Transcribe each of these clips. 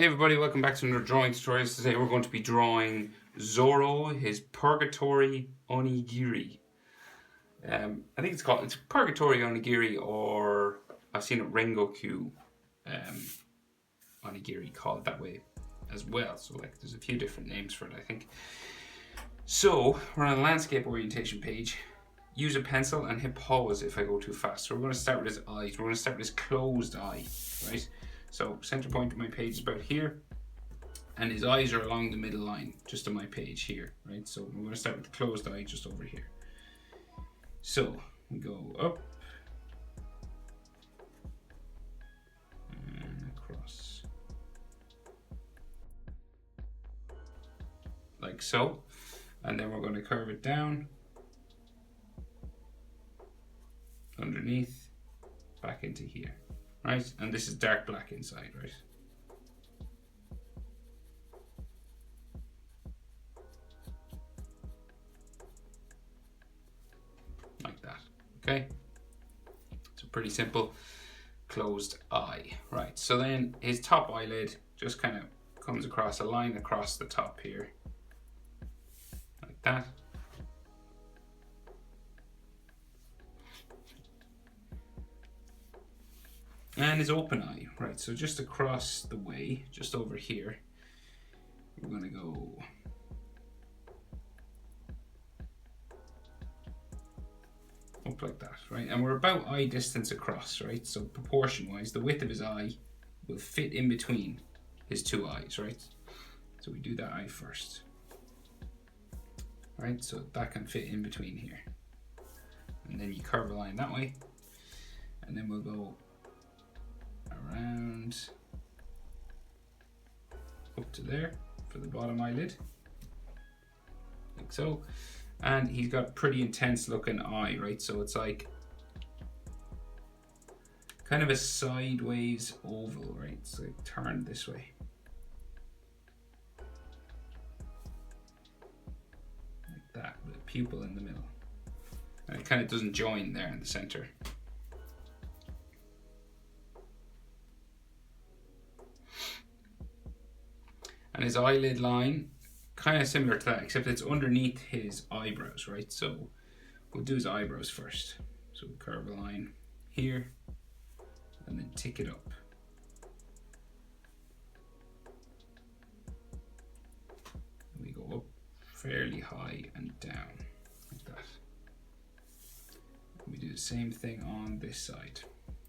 Hey everybody, welcome back to another drawing tutorial. Today we're going to be drawing Zoro, his Purgatory Onigiri. I think it's Purgatory Onigiri, or I've seen it Rengoku Onigiri called that way as well. So there's a few different names for it, I think. So we're on a landscape orientation page. Use a pencil and hit pause if I go too fast. So we're going to start with his eyes. We're going to start with his closed eye, right? So center point of my page is about here. And his eyes are along the middle line, just on my page here, right? So we're going to start with the closed eye just over here. So we go up and across, like so. And then we're going to curve it down, underneath, back into here, right? And this is dark black inside, right? Like that, okay? So pretty simple closed eye, right? So then his top eyelid just kind of comes across a line across the top here, like that. And his open eye, right? So just across the way, just over here, we're gonna go up like that, right? And we're about eye distance across, right? So proportion wise, the width of his eye will fit in between his two eyes, right? So we do that eye first, right? So that can fit in between here. And then you curve a line that way. And then we'll go around up to there for the bottom eyelid, like so. And he's got pretty intense looking eye, right? So it's like kind of a sideways oval, right? So like turned this way. Like that, with a pupil in the middle. And it kind of doesn't join there in the center. And his eyelid line, kind of similar to that, except it's underneath his eyebrows, right? So we'll do his eyebrows first. So we curve a line here and then tick it up. And we go up fairly high and down, like that. And we do the same thing on this side.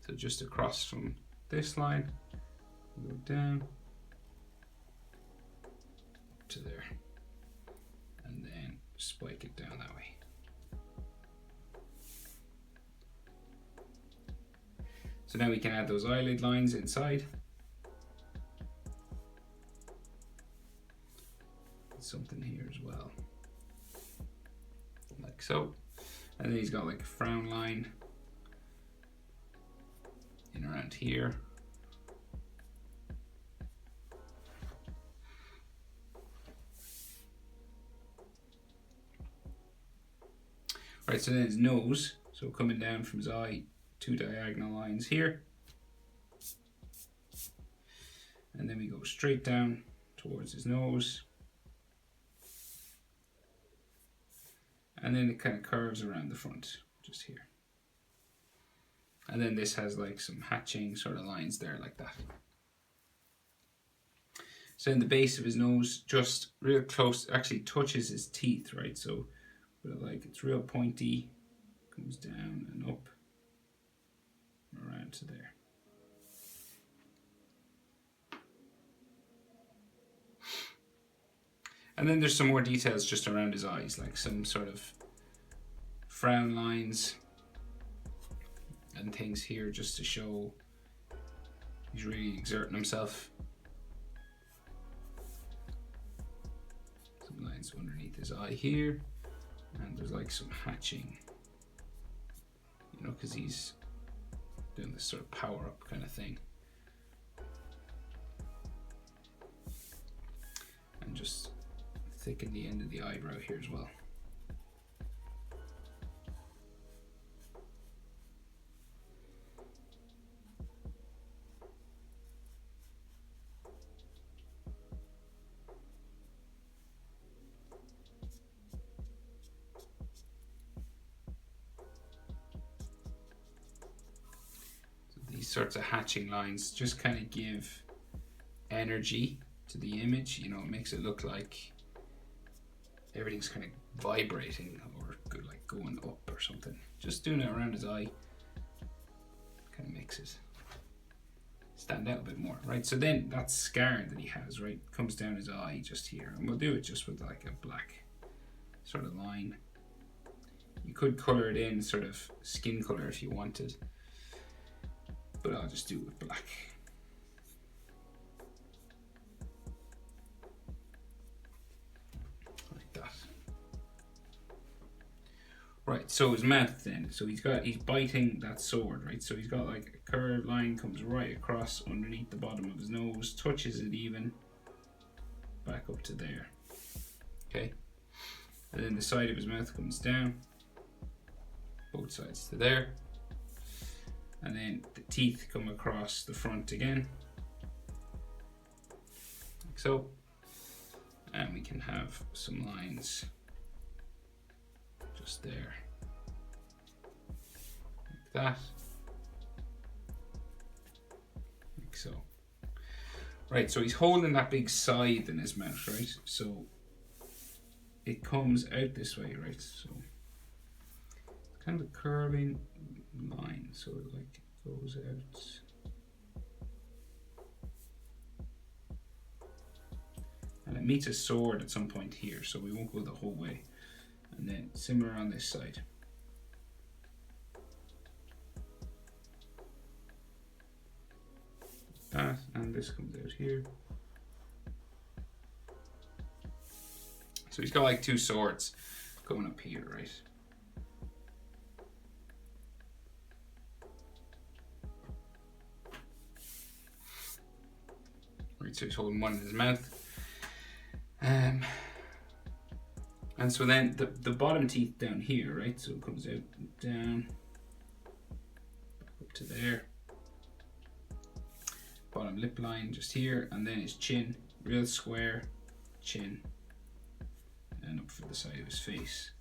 So just across from this line, we go down to there, and then spike it down that way. So now we can add those eyelid lines inside. Something here as well, like so. And then he's got like a frown line in around here. Right, so then his nose, so coming down from his eye, two diagonal lines here. And then we go straight down towards his nose. And then it kind of curves around the front, just here. And then this has like some hatching sort of lines there, like that. So in the base of his nose, just real close, actually touches his teeth, right? So but like it's real pointy, comes down and up around to there. And then there's some more details just around his eyes, like some sort of frown lines and things here just to show he's really exerting himself. Some lines underneath his eye here. And there's like some hatching, you know, because he's doing this sort of power up kind of thing. And just thicken the end of the eyebrow here as well. sorts of hatching lines just kind of give energy to the image. You know, it makes it look like everything's kind of vibrating or like going up or something. Just doing it around his eye kind of makes it stand out a bit more, right? So then that scar that he has, right, comes down his eye just here, and we'll do it just with like a black sort of line. You could color it in sort of skin color if you wanted, but I'll just do it with black. Like that. Right, so his mouth then. So he's biting that sword, right? So he's got like a curved line comes right across underneath the bottom of his nose, touches it even, back up to there. Okay? And then the side of his mouth comes down, both sides to there. And then the teeth come across the front again, like so. And we can have some lines just there, like that, like so. Right, so he's holding that big scythe in his mouth, right? So it comes out this way, right? So it's kind of a curving line, so it like goes out. And it meets a sword at some point here, so we won't go the whole way. And then similar on this side. That, and this comes out here. So he's got like two swords going up here, right? Right, so he's holding one in his mouth. And so then the bottom teeth down here, right? So it comes out down, back up to there. Bottom lip line just here, and then his chin, real square chin, and up for the side of his face.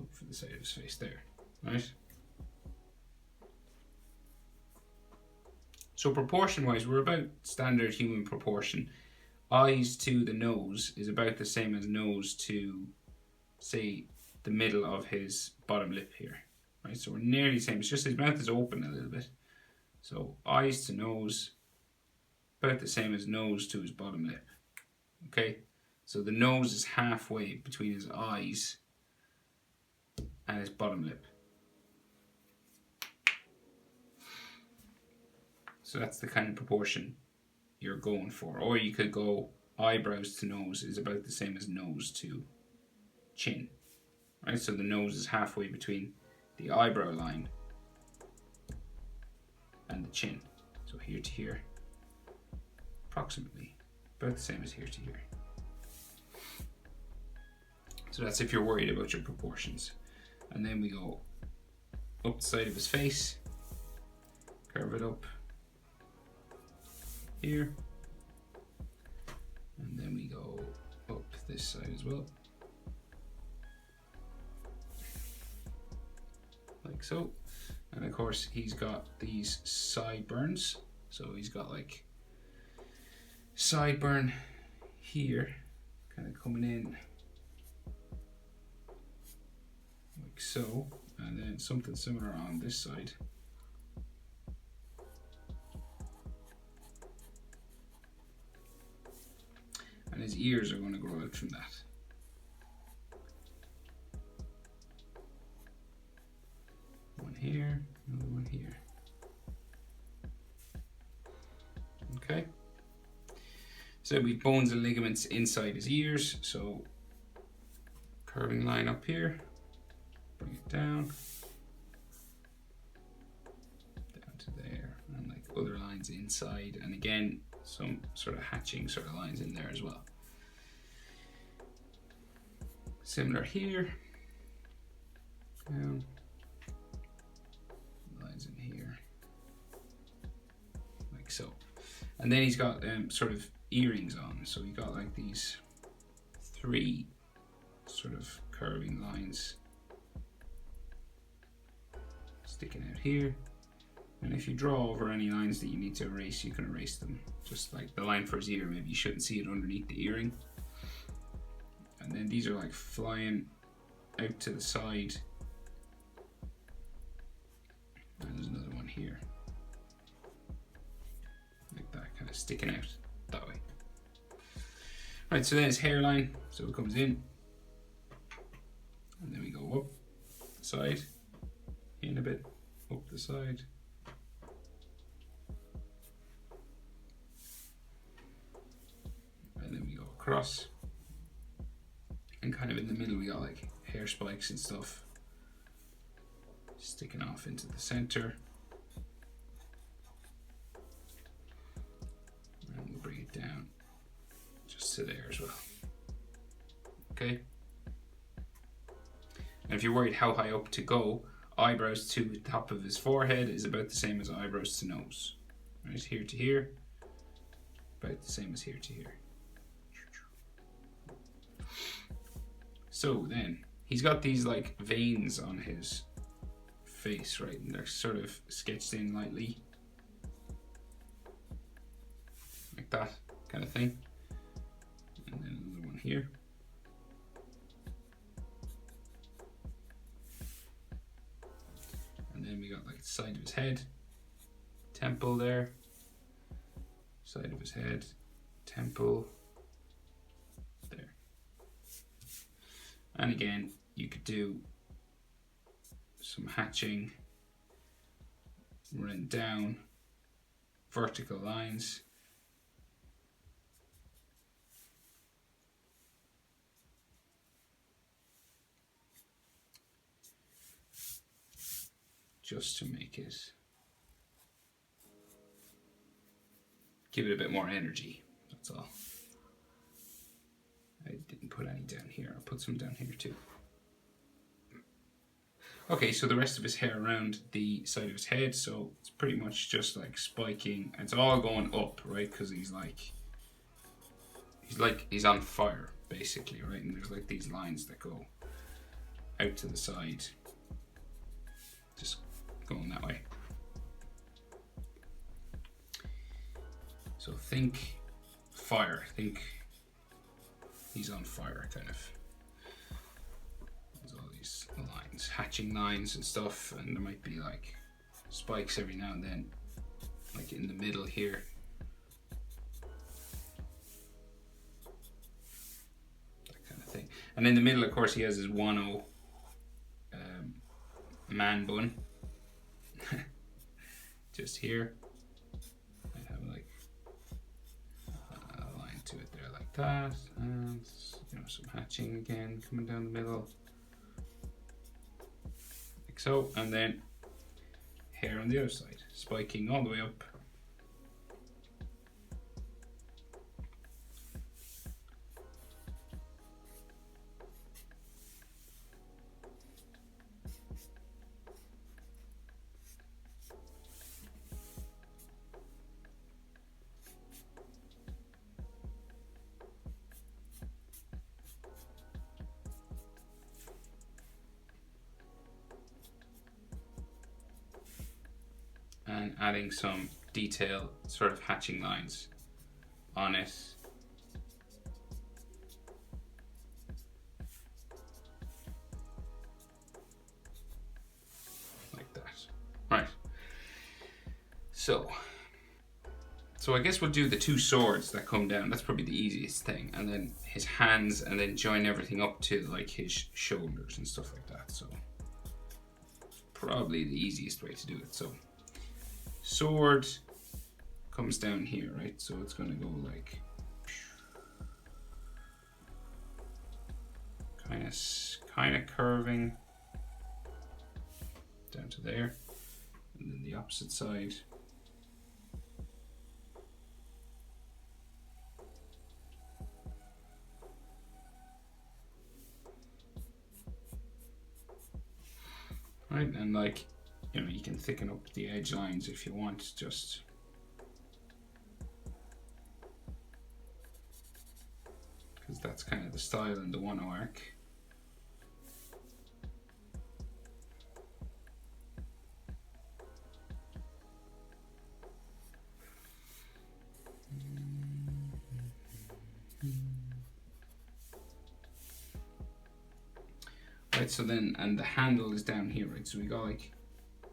Up for the side of his face there, right? So proportion wise, we're about standard human proportion. Eyes to the nose is about the same as nose to, say, the middle of his bottom lip here, right? So we're nearly the same. It's just his mouth is open a little bit. So eyes to nose, about the same as nose to his bottom lip. Okay, so the nose is halfway between his eyes and his bottom lip. So that's the kind of proportion you're going for. Or you could go eyebrows to nose is about the same as nose to chin, right? So the nose is halfway between the eyebrow line and the chin. So here to here, approximately about the same as here to here. So that's if you're worried about your proportions. And then we go up the side of his face, curve it up here, and then we go up this side as well, like so. And of course he's got these sideburns, so he's got like sideburn here kind of coming in like so, and then something similar on this side. And his ears are going to grow out from that. One here, another one here. Okay. So we have bones and ligaments inside his ears. So curving line up here, bring it down to there, and like other lines inside, and again some sort of hatching sort of lines in there as well. Similar here, down, lines in here, like so. And then he's got sort of earrings on, so he got like these three sort of curving lines sticking out here, And if you draw over any lines that you need to erase, you can erase them. Just like the line for his ear, maybe you shouldn't see it underneath the earring. And then these are like flying out to the side. And there's another one here. Like that, kind of sticking out that way. Right, so then his hairline, so it comes in. And then we go up the side, in a bit, up the side. And then we go across. And kind of in the middle we got like hair spikes and stuff sticking off into the center. And we'll bring it down just to there as well. Okay. And if you're worried how high up to go, eyebrows to the top of his forehead is about the same as eyebrows to nose. Right, here to here, about the same as here to here. So then, he's got these like veins on his face, right? And they're sort of sketched in lightly. Like that kind of thing. And then another one here. And then we got like the side of his head, temple there, side of his head, temple there. And again, you could do some hatching, run down, vertical lines. Just to make it, give it a bit more energy, that's all. I didn't put any down here, I'll put some down here too. Okay, so the rest of his hair around the side of his head, so it's pretty much just like spiking, it's all going up, right? Because he's on fire, basically, right? And there's like these lines that go out to the side, just going that way. So think fire, think he's on fire, kind of. There's all these lines, hatching lines and stuff, and there might be like spikes every now and then, like in the middle here. That kind of thing. And in the middle, of course, he has his 1-0 man bun. Just here. I have like a line to it there like that, and some hatching again coming down the middle. Like so, and then hair on the other side, spiking all the way up. And adding some detail, sort of hatching lines on it. Like that. Right. So I guess we'll do the 2 swords that come down. That's probably the easiest thing. And then his hands, and then join everything up to like his shoulders and stuff like that. So probably the easiest way to do it. So sword comes down here, right? So it's gonna go like kind of curving down to there, and then the opposite side. Right, and like, you can thicken up the edge lines if you want, just because that's kind of the style in the 1-0 arc. Right, so then, and the handle is down here, right? So we got like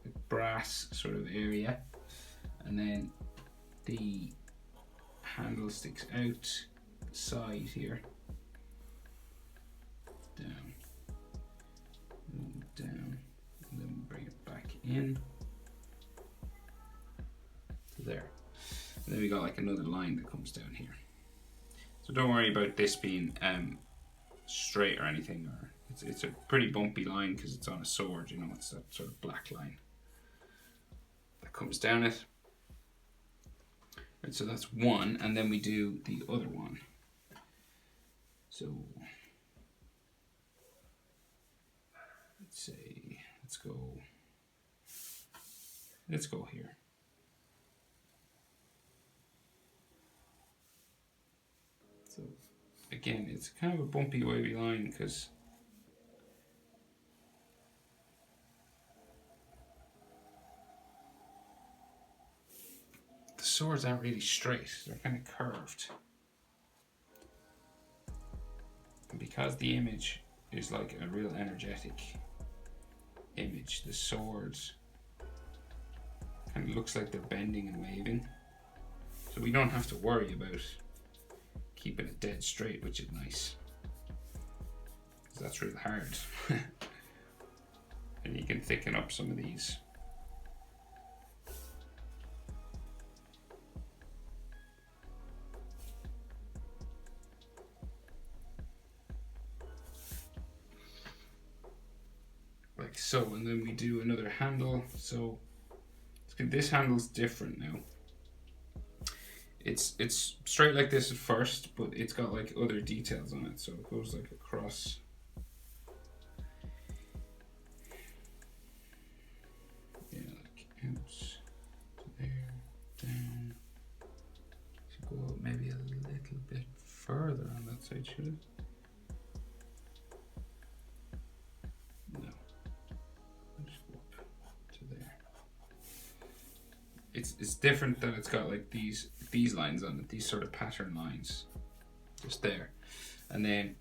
a brass sort of area, and then the handle sticks out the side here, down, and down, and then bring it back in to there. And then we got like another line that comes down here. So don't worry about this being straight or anything, or it's a pretty bumpy line because it's on a sword, you know, it's that sort of black line that comes down it. Right, so that's one, and then we do the other one. So let's say, let's go here. So again, it's kind of a bumpy, wavy line because the swords aren't really straight, they're kind of curved. And because the image is like a real energetic image, the swords kind of looks like they're bending and waving. So we don't have to worry about keeping it dead straight, which is nice. Because that's real hard. And you can thicken up some of these. Like so, and then we do another handle. So this handle's different now. It's straight like this at first, but it's got like other details on it. So it goes like across. Yeah, like out to there, down. Should go up maybe a little bit further on that side, should it? No. Just go up to there. It's different that it's got like these lines on it, these sort of pattern lines, just there, and then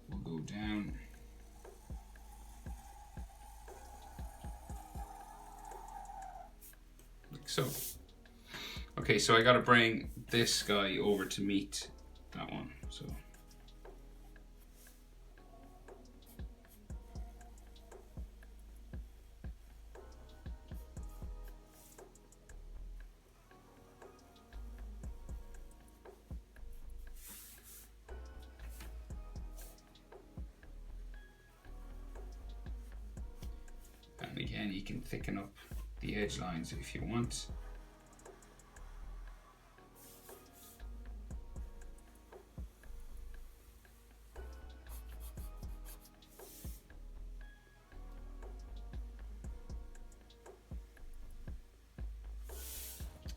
we'll go down. Like so. Okay, so I gotta bring this guy over to meet that one, so. And again, you can thicken up the edge lines if you want.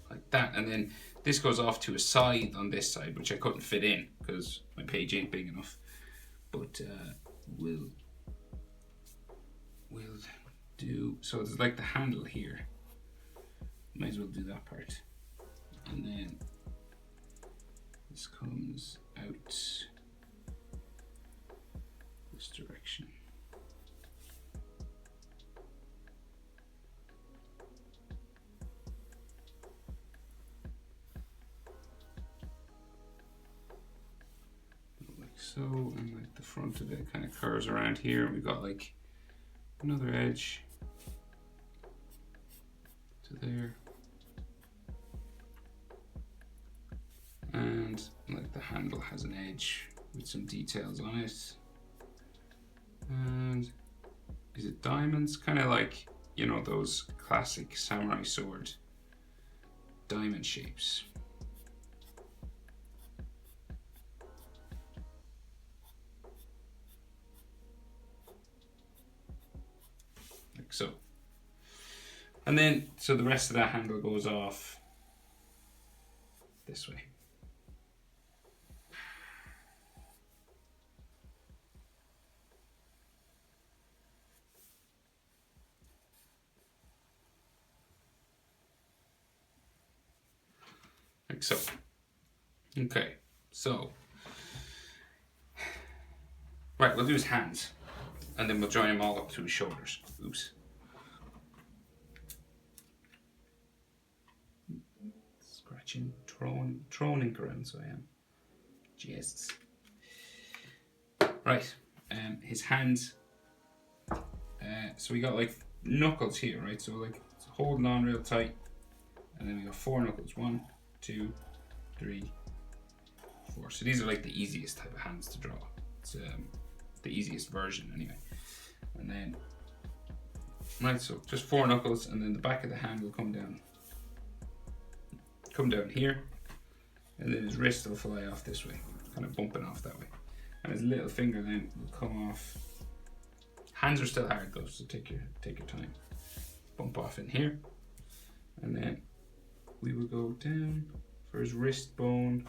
Like that, and then this goes off to a side on this side, which I couldn't fit in because my page ain't big enough. But we'll do, so it's like the handle here. Might as well do that part. And then this comes out this direction. Like so, and like the front of it kind of curves around here. We've got like another edge to there, and like the handle has an edge with some details on it. And is it diamonds? Kind of like, you know, those classic samurai sword diamond shapes. Like so. And then, so the rest of that handle goes off this way. Like so. Okay, so. Right, we'll do his hands. And then we'll join him all up to his shoulders. Oops. Scratching, throwing ink around, so I am. Jesus. Right, his hands. So we got like knuckles here, right? So like it's holding on real tight. And then we got 4 knuckles. 1, 2, 3, 4. So these are like the easiest type of hands to draw. It's the easiest version anyway. And then, right, so just 4 knuckles, and then the back of the hand will come down here, and then his wrist will fly off this way, kind of bumping off that way, and his little finger then will come off. Hands are still hard though, so take your time. Bump off in here, and then we will go down for his wrist bone,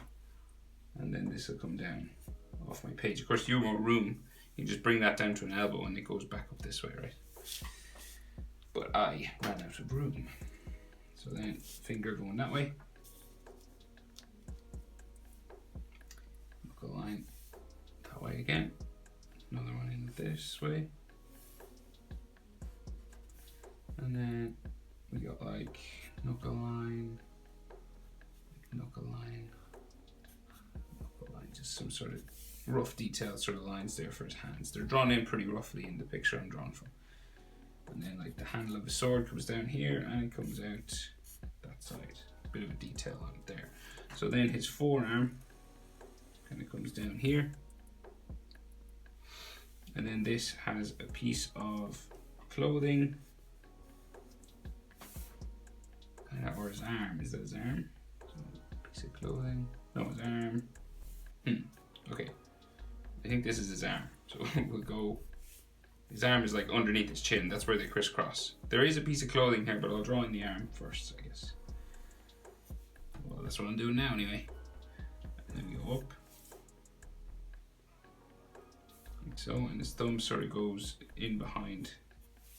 and then this will come down off my page. Of course, you have more room. You just bring that down to an elbow and it goes back up this way, right? But I ran out of room. So then finger going that way. Knuckle line that way again. Another one in this way. And then we got like knuckle line, just some sort of rough detailed sort of lines there for his hands. They're drawn in pretty roughly in the picture I'm drawn from. And then like the handle of a sword comes down here and it comes out that side. A bit of a detail on it there. So then his forearm kind of comes down here. And then this has a piece of clothing. Or his arm. Is that his arm? So, piece of clothing. No, his arm. Okay. I think this is his arm. So we'll go. His arm is like underneath his chin. That's where they crisscross. There is a piece of clothing here, but I'll draw in the arm first, I guess. Well, that's what I'm doing now anyway. And then we go up. Like so. And his thumb sort of goes in behind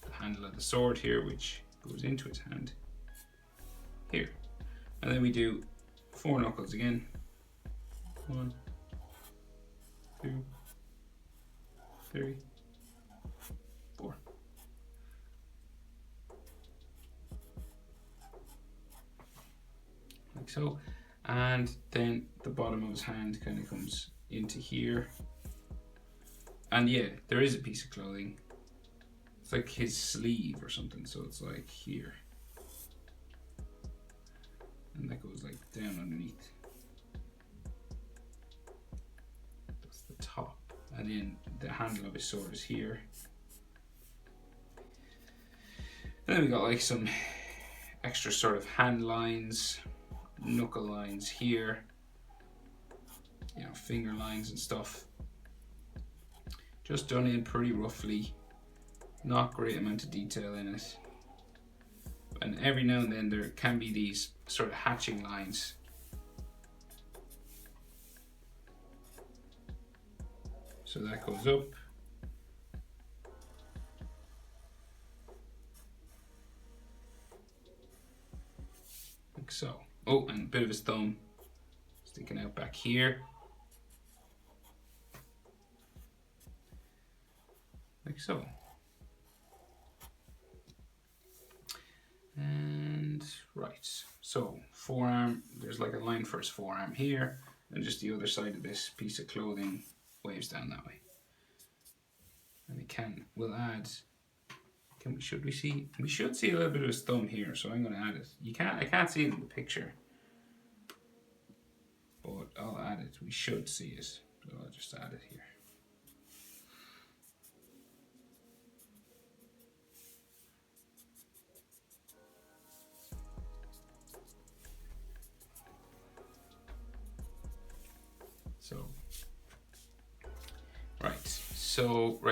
the handle of the sword here, which goes into his hand. Here. And then we do 4 knuckles again. 1, 2, 3, 4. Like so. And then the bottom of his hand kind of comes into here. And yeah, there is a piece of clothing. It's like his sleeve or something, so it's like here. And that goes like down underneath. That's the top. And then the handle of his sword is here. And then we got like some extra sort of hand lines, knuckle lines here, you know, finger lines and stuff. Just done in pretty roughly. Not great amount of detail in it. And every now and then there can be these sort of hatching lines. So that goes up. Like so. Oh, and a bit of his thumb sticking out back here. Like so. And right, so forearm, there's like a line for his forearm here, and just the other side of this piece of clothing waves down that way. And we'll add, should we should see a little bit of his thumb here, so I'm gonna add it. I can't see it in the picture, but I'll add it. We should see it, so I'll just add it here.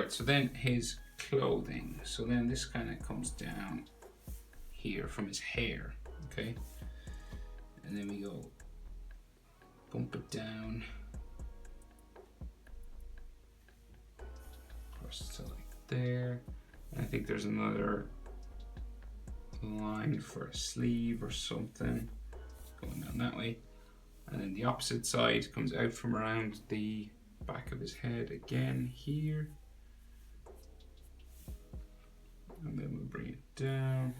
So then his clothing. So then this kind of comes down here from his hair, okay? And then we go bump it down across to like there. And I think there's another line for a sleeve or something going down that way. And then the opposite side comes out from around the back of his head again here. And then we'll bring it down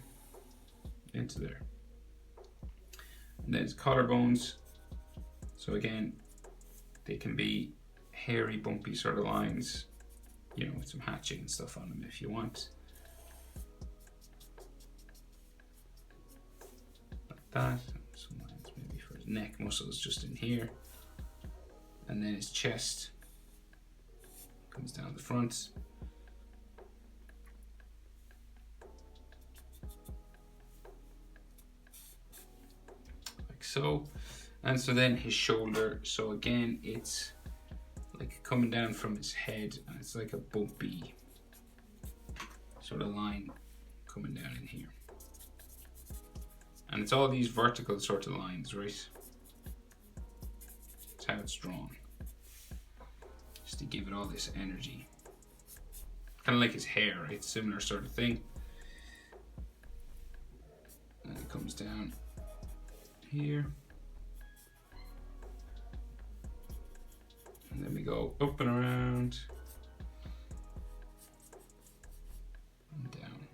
into there. And then his collarbones. So again, they can be hairy, bumpy sort of lines, you know, with some hatching and stuff on them if you want. Like that. Some lines maybe for his neck muscles just in here. And then his chest comes down the front. Like so. And so then his shoulder, so again, it's like coming down from his head, and it's like a bumpy sort of line coming down in here. And it's all these vertical sort of lines, right? That's how it's drawn. Just to give it all this energy. Kind of like his hair, right? Similar sort of thing. And it comes down here. And then we go up and around. And down.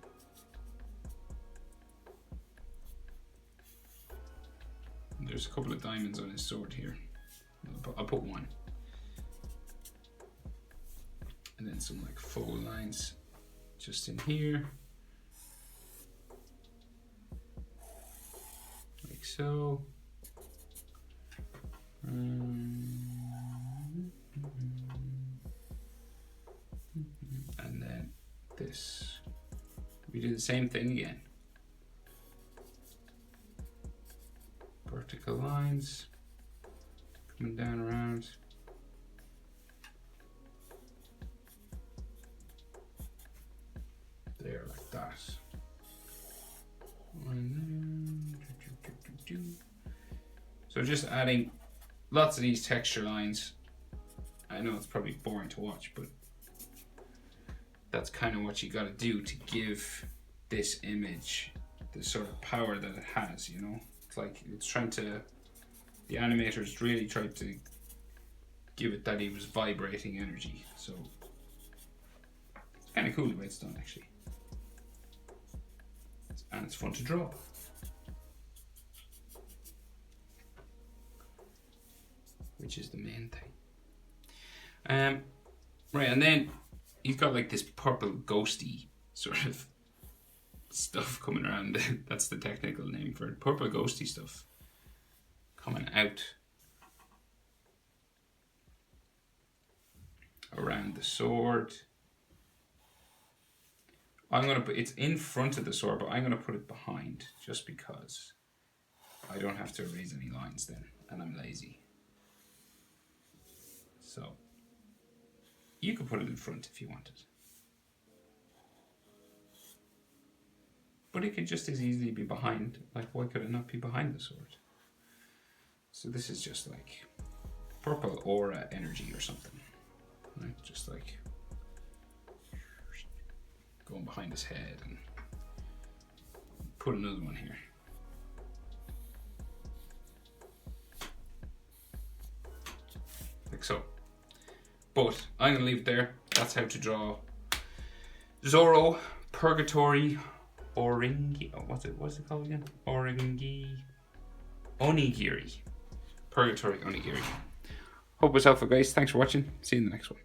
And there's a couple of diamonds on his sword here. I'll put one. And then some like faux lines just in here. Like so. And then this. We do the same thing again. Vertical lines coming down around. There, like that. So just adding lots of these texture lines. I know it's probably boring to watch, but that's kind of what you got to do to give this image the sort of power that it has, you know? It's like it's trying to, the animators really tried to give it that he was vibrating energy. So it's kind of cool the way it's done, actually. And it's fun to draw. Which is the main thing. Right, and then he's got like this purple ghosty sort of stuff coming around. That's the technical name for it. Purple ghosty stuff coming out around the sword. I'm gonna put, it's in front of the sword, but I'm gonna put it behind just because I don't have to erase any lines then, and I'm lazy. So you could put it in front if you wanted. But it could just as easily be behind. Like, why could it not be behind the sword? So this is just like purple aura energy or something. Right? Just like going behind his head, and put another one here. Like so. But I'm gonna leave it there. That's how to draw Zoro Purgatory Onigiri. Oh, what's it called again? Onigiri. Purgatory Onigiri. Hope it's helpful, guys. Thanks for watching. See you in the next one.